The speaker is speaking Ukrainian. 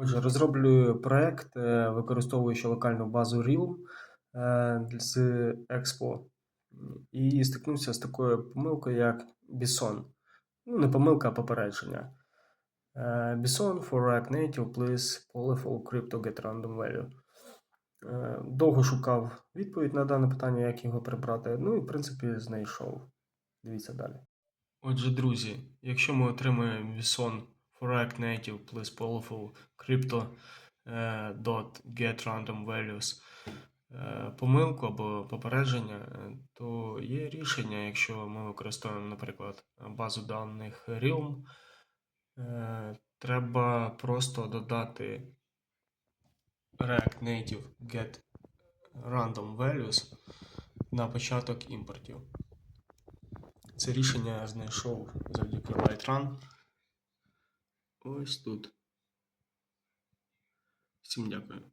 Отже, розроблюю проект, використовуючи локальну базу Realm з Expo, і стикнувся з такою помилкою, як BSON. Ну, не помилка, а попередження. BSON for React Native, please polyfill crypto get random value. Довго шукав відповідь на дане питання, як його прибрати. Ну і в принципі знайшов. Дивіться далі. Отже, друзі, якщо ми отримуємо BSON for React Native, please polyfill crypto get random values помилку або попередження, то є рішення, якщо ми використовуємо, наприклад, базу даних Realm, треба просто додати React Native get random values на початок імпортів. Це рішення я знайшов завдяки LightRun. Ось тут. Всім дякую.